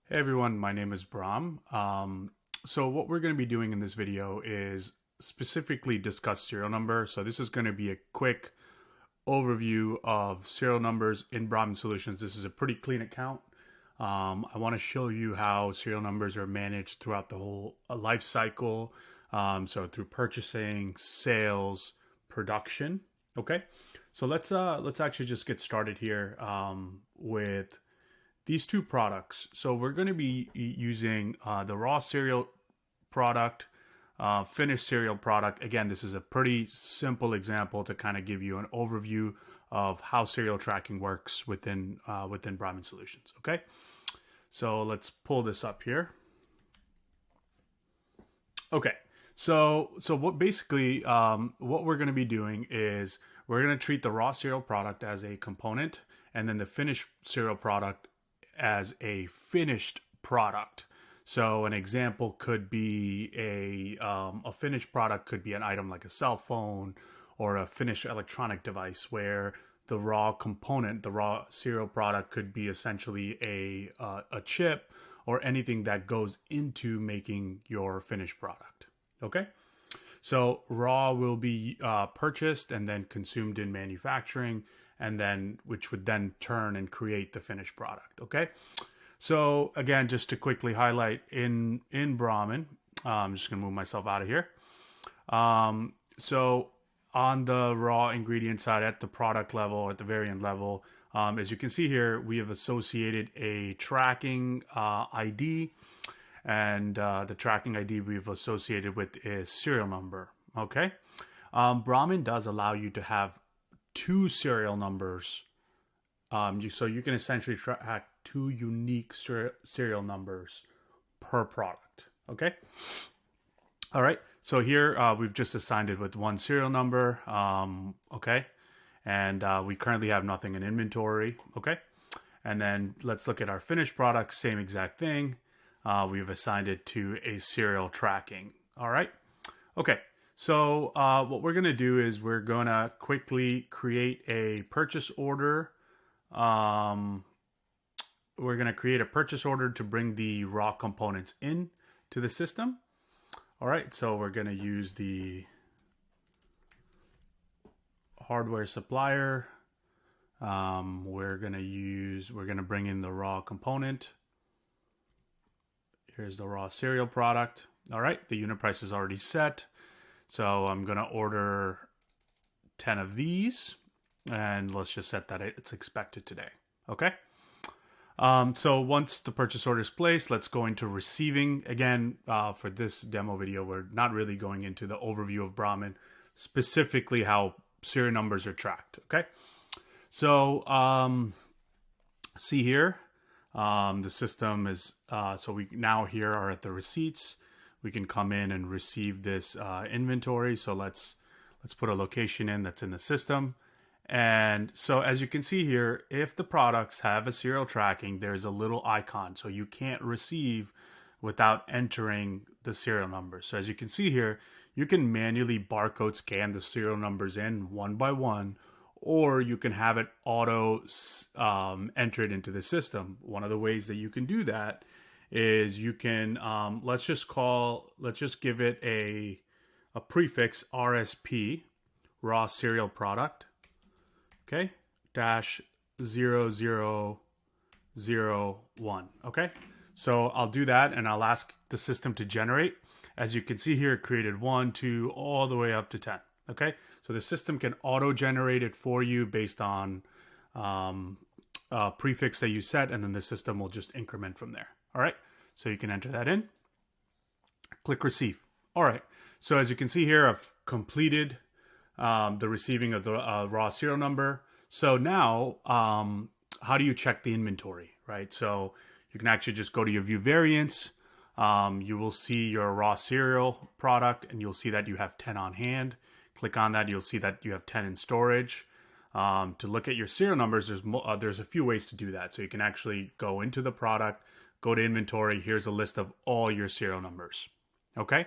Hey everyone, my name is Brahm. So what we're going to be doing in this video is specifically discuss serial number. So this is going to be a quick overview of serial numbers in Brahmin Solutions. This is a pretty clean account. I want to show you how serial numbers are managed throughout the whole life cycle. So through purchasing, sales, production. Okay, so let's actually just get started here with these two products. So we're going to be using the raw cereal product, finished cereal product. Again, this is a pretty simple example to kind of give you an overview of how cereal tracking works within Brahmin Solutions. Okay, so let's pull this up here. Okay, so what basically what we're going to be doing is we're going to treat the raw cereal product as a component, and then the finished cereal product as a finished product. So an example could be a finished product could be an item like a cell phone or a finished electronic device, where the raw component, the raw cereal product, could be essentially a chip or anything that goes into making your finished product. Okay, so raw will be purchased and then consumed in manufacturing, and then which would then turn and create the finished product. Okay, so again, just to quickly highlight in Brahmin, I'm just gonna move myself out of here. So on the raw ingredient side, at the product level, at the variant level, as you can see here, we have associated a tracking ID, and the tracking ID we've associated with is serial number. Okay, Brahmin does allow you to have two serial numbers. So you can essentially track two unique serial numbers per product. Okay. All right. So here we've just assigned it with one serial number. Okay. And we currently have nothing in inventory. Okay. And then let's look at our finished product. Same exact thing. We've assigned it to a serial tracking. All right. Okay. So what we're going to do is we're going to quickly create a purchase order. We're going to create a purchase order to bring the raw components in to the system. All right, so we're going to use the hardware supplier. We're going to bring in the raw component. Here's the raw cereal product. All right, the unit price is already set. So I'm going to order 10 of these, and let's just set that it's expected today. Okay. So once the purchase order is placed, let's go into receiving. Again, for this demo video, we're not really going into the overview of Brahmin, specifically how serial numbers are tracked. Okay. So see here, the system is, so we now here are at the receipts. We can come in and receive this inventory. So let's put a location in that's in the system. And so as you can see here, if the products have a serial tracking, there's a little icon. So you can't receive without entering the serial number. So as you can see here, you can manually barcode scan the serial numbers in one by one, or you can have it auto entered into the system. One of the ways that you can do that is you can let's just give it a prefix RSP, raw cereal product, okay, -0001. Okay, so I'll do that and I'll ask the system to generate. As you can see here, it created 1, 2, all the way up to 10. Okay, so the system can auto generate it for you based on prefix that you set, and then the system will just increment from there. All right, so you can enter that in. Click receive. All right, so as you can see here, I've completed the receiving of the raw serial number. So now, how do you check the inventory, right? So you can actually just go to your view variants. You will see your raw cereal product, and you'll see that you have 10 on hand. Click on that, you'll see that you have 10 in storage. To look at your serial numbers, there's a few ways to do that. So you can actually go into the product, go to inventory. Here's a list of all your serial numbers. Okay.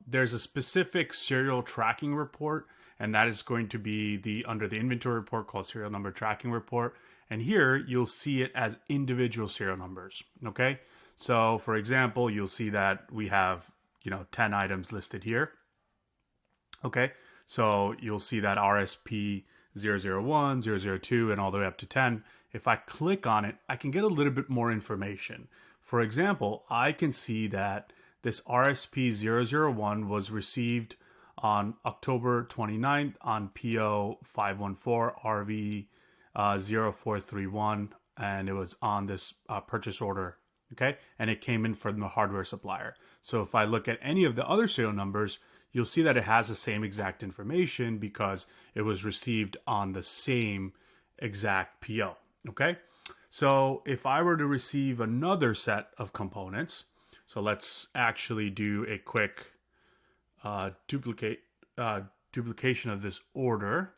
There's a specific serial tracking report, and that is going to be under the inventory report called serial number tracking report. And here you'll see it as individual serial numbers. Okay. So for example, you'll see that we have, 10 items listed here. Okay. So you'll see that RSP 001, 002, and all the way up to 10. If I click on it, I can get a little bit more information. For example, I can see that this RSP 001 was received on October 29th on PO 514 RV 0431, and it was on this purchase order. Okay, and it came in from the hardware supplier. So if I look at any of the other serial numbers, you'll see that it has the same exact information because it was received on the same exact PO. Okay, so if I were to receive another set of components, so let's actually do a quick duplication of this order.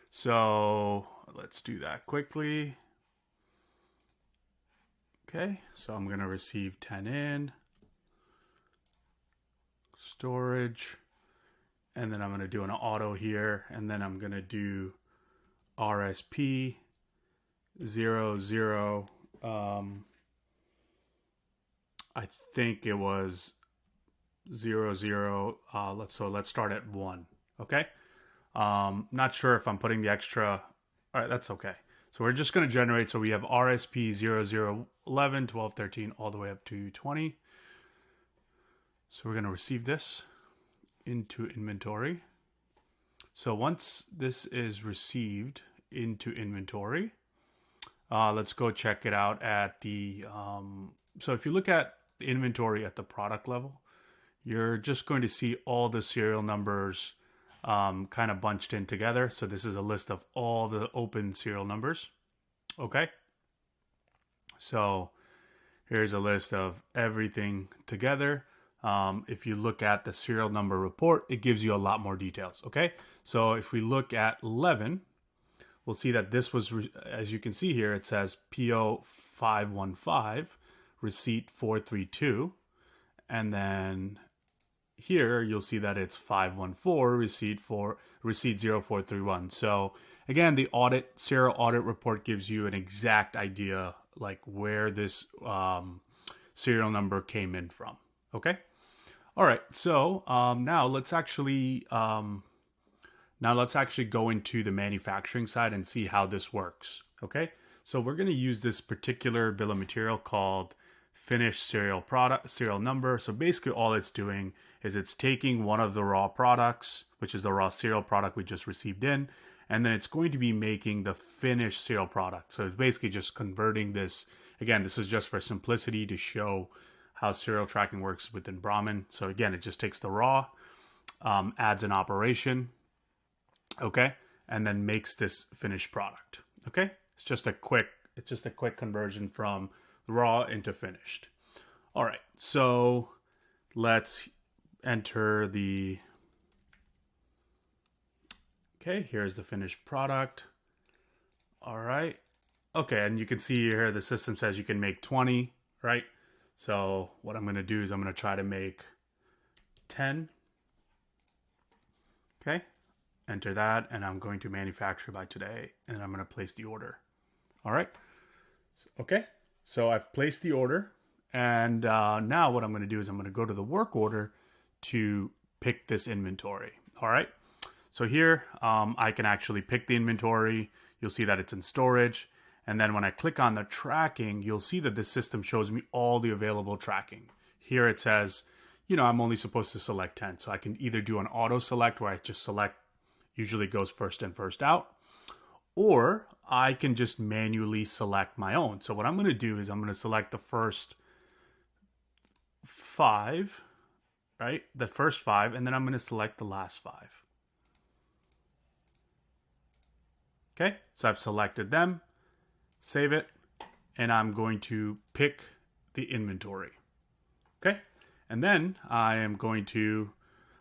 So let's do that quickly. Okay, so I'm going to receive 10 in, storage, and then I'm going to do an auto here, and then I'm going to do RSP 00. I think it was 00. Let's start at 1. Okay. Not sure if I'm putting the extra. All right, that's okay. So we're just going to generate. So we have RSP 0011, 12, 13, all the way up to 20. So we're going to receive this into inventory. So once this is received into inventory, let's go check it out at the. So if you look at the inventory at the product level, you're just going to see all the serial numbers kind of bunched in together. So this is a list of all the open serial numbers. Okay. So here's a list of everything together. If you look at the serial number report, it gives you a lot more details. Okay. So if we look at 11, we'll see that this was, as you can see here, it says PO 515, receipt 432. And then here you'll see that it's 514, receipt 0431. So again, the serial audit report gives you an exact idea like where this serial number came in from. Okay. All right. So now let's actually go into the manufacturing side and see how this works. Okay. So we're going to use this particular bill of material called finished serial number. So basically all it's doing is it's taking one of the raw products, which is the raw serial product we just received in, and then it's going to be making the finished serial product. So it's basically just converting this. Again, this is just for simplicity to show how serial tracking works within Brahmin. So again, it just takes the raw, adds an operation, okay, and then makes this finished product. Okay, it's just a quick conversion from raw into finished. All right, so let's enter the. Okay, here's the finished product. All right. Okay, and you can see here the system says you can make 20, right? So what I'm going to do is I'm going to try to make 10. Okay, enter that, and I'm going to manufacture by today, and I'm going to place the order. All right. Okay, so I've placed the order, and now what I'm going to do is I'm going to go to the work order to pick this inventory. All right. So here I can actually pick the inventory. You'll see that it's in storage. And then when I click on the tracking, you'll see that the system shows me all the available tracking. Here it says, I'm only supposed to select 10. So I can either do an auto select where I just select, usually goes first in, first out, or I can just manually select my own. So what I'm going to do is I'm going to select the first 5, right? The first 5, and then I'm going to select the last 5. Okay, so I've selected them, save it, and I'm going to pick the inventory. Okay, and then I am going to,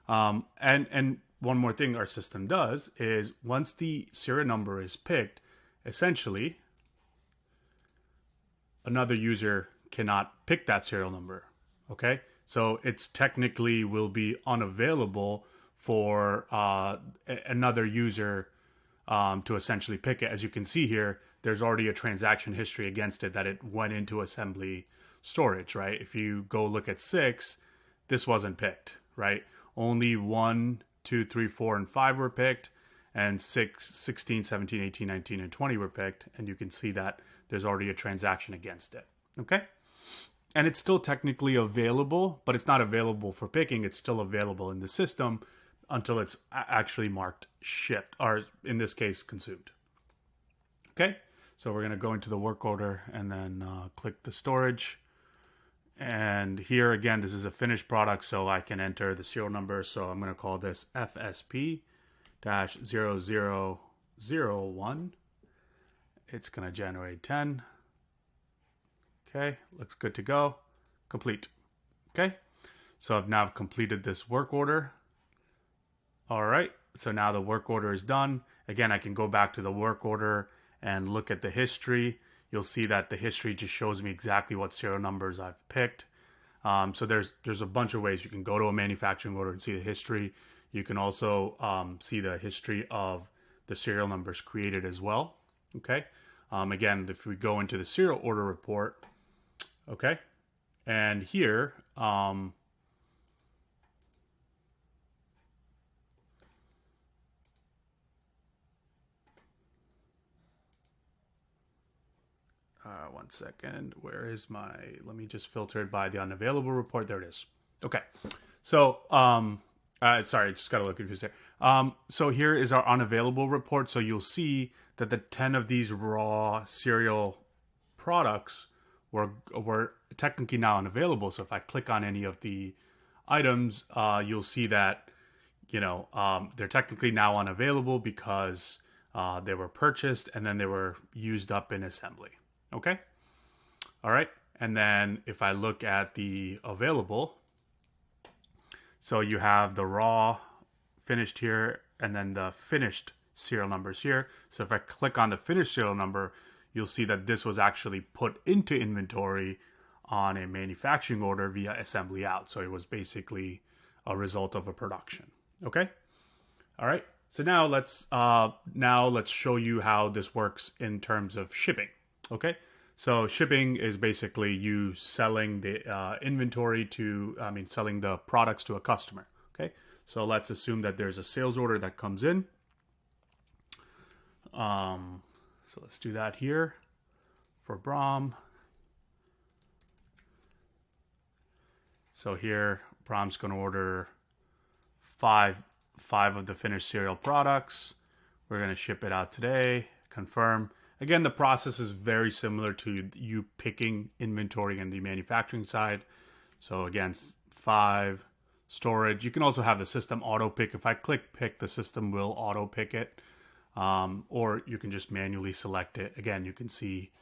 and one more thing our system does is once the serial number is picked, essentially, another user cannot pick that serial number. Okay, so it's technically will be unavailable for another user to essentially pick it. As you can see here, there's already a transaction history against it that it went into assembly storage, right? If you go look at 6, this wasn't picked, right? Only 1, 2, 3, 4, and 5 were picked, and 6, 16, 17, 18, 19, and 20 were picked, and you can see that there's already a transaction against it, okay? And it's still technically available, but it's not available for picking. It's still available in the system until it's actually marked shipped, or in this case, consumed. Okay, so we're going to go into the work order and then click the storage. And here again, this is a finished product, so I can enter the serial number. So I'm going to call this FSP-0001. It's going to generate 10. Okay, looks good to go. Complete. Okay, so I've now completed this work order. All right, so now the work order is done. Again, I can go back to the work order and look at the history. You'll see that the history just shows me exactly what serial numbers I've picked. So there's a bunch of ways you can go to a manufacturing order and see the history. You can also see the history of the serial numbers created as well. Okay, again, if we go into the serial order report, okay, and here, one second, where is my, let me just filter it by the unavailable report. There it is. Okay, so, sorry, just got a little confused there. So here is our unavailable report. So you'll see that the 10 of these raw cereal products were technically now unavailable. So if I click on any of the items, you'll see that, you know, they're technically now unavailable because they were purchased and then they were used up in assembly. Okay. All right. And then if I look at the available, so you have the raw finished here and then the finished serial numbers here. So if I click on the finished serial number, you'll see that this was actually put into inventory on a manufacturing order via assembly out. So it was basically a result of a production. Okay. All right. So now let's show you how this works in terms of shipping. Okay. So shipping is basically you selling the inventory to, selling the products to a customer. Okay. So let's assume that there's a sales order that comes in. So let's do that here for Brahm. So here, Brahm's going to order five of the finished cereal products. We're going to ship it out today. Confirm. Again, the process is very similar to you picking inventory in the manufacturing side. So again, 5 storage. You can also have the system auto pick. If I click pick, the system will auto pick it. Or you can just manually select it. Again, you can see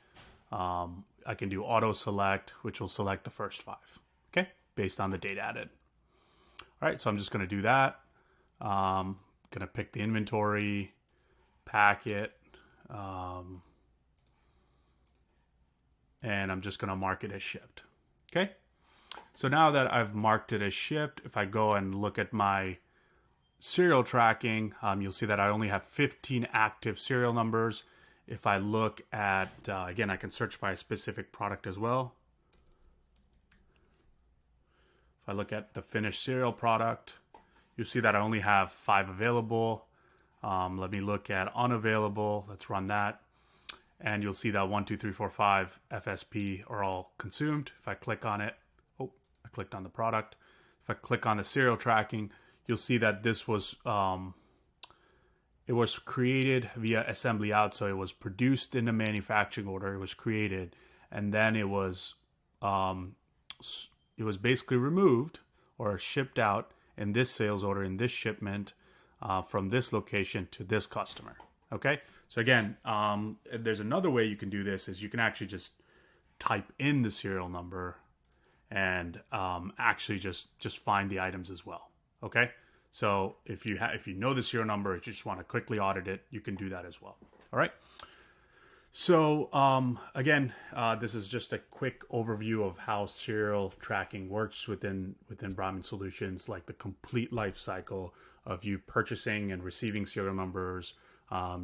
I can do auto select, which will select the first 5, okay, based on the date added. All right, so I'm just going to do that. Going to pick the inventory, pack it, and I'm just going to mark it as shipped. Okay, so now that I've marked it as shipped, if I go and look at my serial tracking, you'll see that I only have 15 active serial numbers. If I look at, again, I can search by a specific product as well. If I look at the finished cereal product, you'll see that I only have 5 available. Let me look at unavailable. Let's run that. And you'll see that 1, 2, 3, 4, 5 FSP are all consumed. If I click on it, I clicked on the product. If I click on the serial tracking, you'll see that this was, it was created via assembly out. So it was produced in the manufacturing order. It was created, and then it was basically removed or shipped out in this sales order, in this shipment, from this location to this customer. Okay. So again, there's another way you can do this is you can actually just type in the serial number and actually just find the items as well. Okay. So if you know the serial number, if you just want to quickly audit it, you can do that as well. All right. So again, this is just a quick overview of how serial tracking works within Brahmin Solutions, like the complete life cycle of you purchasing and receiving serial numbers,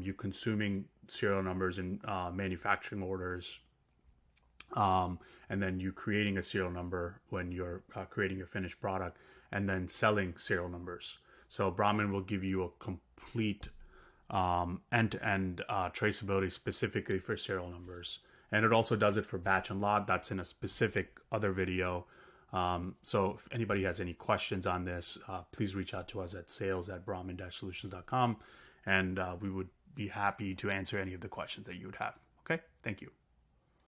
you consuming serial numbers in manufacturing orders, and then you creating a serial number when you're creating your finished product, and then selling serial numbers. So Brahmin will give you a complete end-to-end traceability specifically for serial numbers. And it also does it for batch and lot. That's in a specific other video. So if anybody has any questions on this, please reach out to us at sales@brahmin-solutions.com, and we would be happy to answer any of the questions that you would have. Okay, thank you.